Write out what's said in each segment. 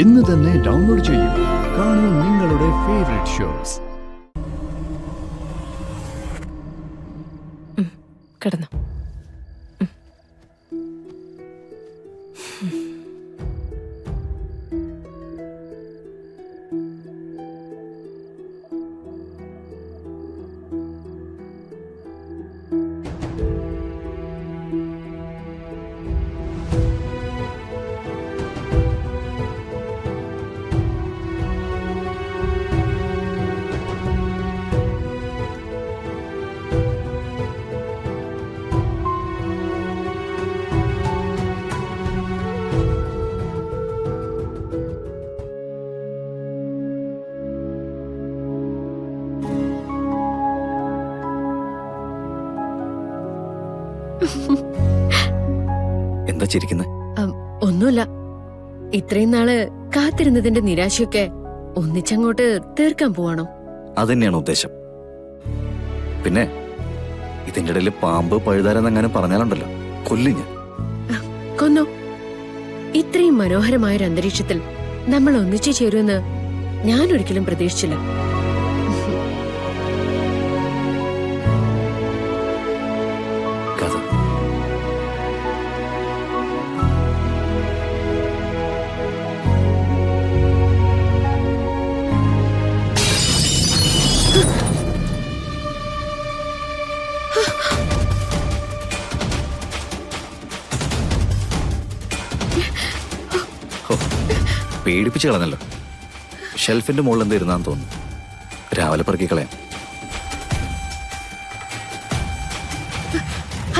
ഇന്ന് തന്നെ ഡൗൺലോഡ് ചെയ്യൂ. കാണൂ നിങ്ങളുടെ ഫേവറേറ്റ് ഷോസ്. കിടന്നു. എന്താ ചിരിക്കുന്നത്? ഒന്നുമില്ല. ഇത്രയും നാള് കാത്തിരുന്നതിന്റെ നിരാശയൊക്കെ ഒന്നിച്ചങ്ങോട്ട് തീർക്കാൻ പോവാണോ? അതന്നെയാണ് ഉദ്ദേശം. പിന്നെ ഇതിന്റെ ഇടയിൽ പാമ്പ് പഴുതാരെന്നെങ്ങനെ പറഞ്ഞാലുണ്ടല്ലോ, കൊല്ലിഞ്ഞ് കൊന്നോ. ഇത്രയും മനോഹരമായ ഒരു അന്തരീക്ഷത്തിൽ നമ്മൾ ഒന്നിച്ചു ചേരുമെന്ന് ഞാൻ ഒരിക്കലും പ്രതീക്ഷിച്ചില്ല. കഥ പേടിപ്പിച്ചു കളഞ്ഞല്ലോ. ഷെൽഫിന്റെ മുകളിൽ എന്താ ഇരുന്നാന്ന് തോന്നുന്നു. രാവിലെ പെറുക്കി കളയാം.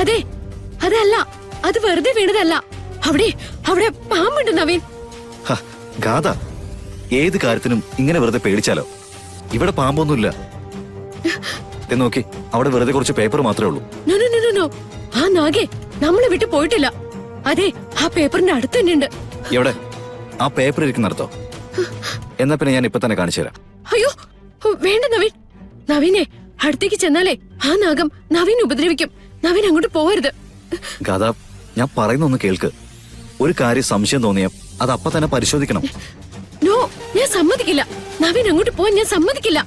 അതെ, അതല്ല, അത് വെറുതെ വീണതല്ല. അവിടെ അവിടെ പാമ്പുണ്ട് നവീൻ. ഗാഥ, ഏത് കാര്യത്തിനും ഇങ്ങനെ വെറുതെ പേടിച്ചാലോ? ഇവിടെ പാമ്പൊന്നുമില്ല. നോക്കി, അവിടെ വെറുതെ കുറച്ച് പേപ്പർ മാത്രമേ ഉള്ളൂ. നോ നോ നോ നോ, ആ നാഗേ നമ്മളെ വിട്ട് പോയിട്ടില്ല. അതെ, ആ പേപ്പറിന്റെ അടുത്ത് തന്നെ ഉണ്ട്. എവിടെ? ആ പേപ്പർ ഇരിക്കുന്നിടത്തോ? എന്നാ പിന്നെ ഞാൻ ഇപ്പൊ തന്നെ കാണിച്ചു തരാം. അയ്യോ വേണ്ട നവീൻ. നവീനെ അടുത്തേക്ക് ചെന്നാലേ ആ നാഗം നവീൻ ഉപദ്രവിക്കും. നവീൻ അങ്ങോട്ട് പോകരുത്. ഗാഥ, ഞാൻ പറയുന്നൊന്ന് കേൾക്ക്. ഒരു കാര്യം സംശയം തോന്നിയ അത് അപ്പൊ തന്നെ പരിശോധിക്കണം. നോ, ഞാൻ സമ്മതിക്കില്ല. നവീൻ അങ്ങോട്ട് പോവാൻ ഞാൻ സമ്മതിക്കില്ല.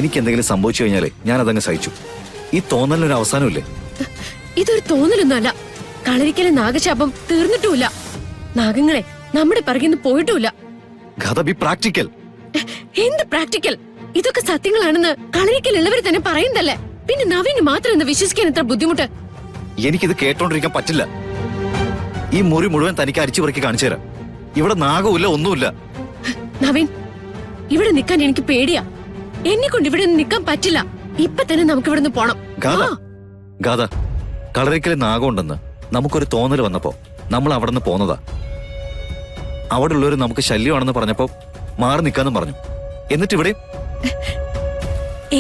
എനിക്ക് എന്തെങ്കിലും സംഭവിച്ചു കഴിഞ്ഞാലേ ഞാൻ അതങ്ങ് സഹിച്ചു. ഈ തോന്നലിനൊരു അവസാനമില്ലേ? ഇതൊരു തോന്നലൊന്നുമല്ല. കളരിക്കലെ നാഗശാപം തീർന്നിട്ടുമില്ല. നാഗങ്ങളെ നമ്മുടെ പിറകിന്ന് പോയിട്ടുമില്ല. ഗാഥ, ബി പ്രാക്ടിക്കൽ. എന്ത് പ്രാക്ടിക്കൽ? ഇതൊക്കെ സത്യങ്ങളാണെന്ന് കളരിക്കലുള്ളവർ തന്നെ പറയുന്നതല്ലേ. പിന്നെ നവീന് മാത്രം എന്ന് വിശ്വസിക്കാൻ എത്ര ബുദ്ധിമുട്ട്. എനിക്കിത് കേട്ടോണ്ടിരിക്കാൻ പറ്റില്ല. ഈ മുറി മുഴുവൻ തനിക്ക് അരിച്ചു പെറുക്കി കാണിച്ചു തരാം. ഇവിടെ നാഗവുമില്ല, ഒന്നുമില്ല. നവീൻ, ഇവിടെ നിൽക്കാൻ എനിക്ക് പേടിയാ. എന്നെ കൊണ്ട് ഇവിടെ നിൽക്കാൻ പറ്റില്ല. ഇപ്പൊ തന്നെ നമുക്ക് ഇവിടെ നിന്ന് പോണം. ഗാഥ, കളരിക്കല് നാഗമുണ്ടെന്ന് നമുക്കൊരു തോന്നൽ വന്നപ്പോ നമ്മൾ അവിടെ നിന്ന് പോന്നതാ. അവിടെ ഉള്ളവര് നമുക്ക് ശല്യമാണെന്ന് പറഞ്ഞപ്പോ മാറി നിൽക്കാന്നും പറഞ്ഞു. എന്നിട്ട് ഇവിടെ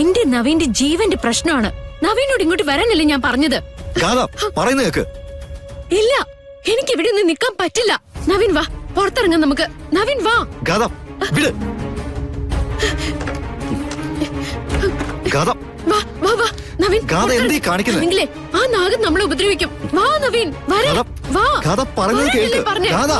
എന്റെ നവീന്റെ ജീവന്റെ പ്രശ്നമാണ്. നവീനോട് ഇങ്ങോട്ട് വരാനല്ലേ ഞാൻ പറഞ്ഞത്. ഗാഥ, പറയുന്ന കേക്ക്. ഇല്ല, എനിക്ക് ഇവിടെ നിന്ന് നിൽക്കാൻ പറ്റില്ല. നവീൻ വാ, പുറത്തിറങ്ങാം നമുക്ക്. നവീൻ വാ. ഗാഥ, വിട്. ഗാഥ, വാ വാ വാ നവീൻ. ഗാഥ, എന്തീ കാണിക്കുന്നത്? അല്ലെങ്കിലേ ആ നാഗം നമ്മളെ ഉപദ്രവിക്കും. വാ നവീൻ, വരാം. വാ. ഗാഥ, പറയുന്നത് കേൾക്ക്. ഗാഥ.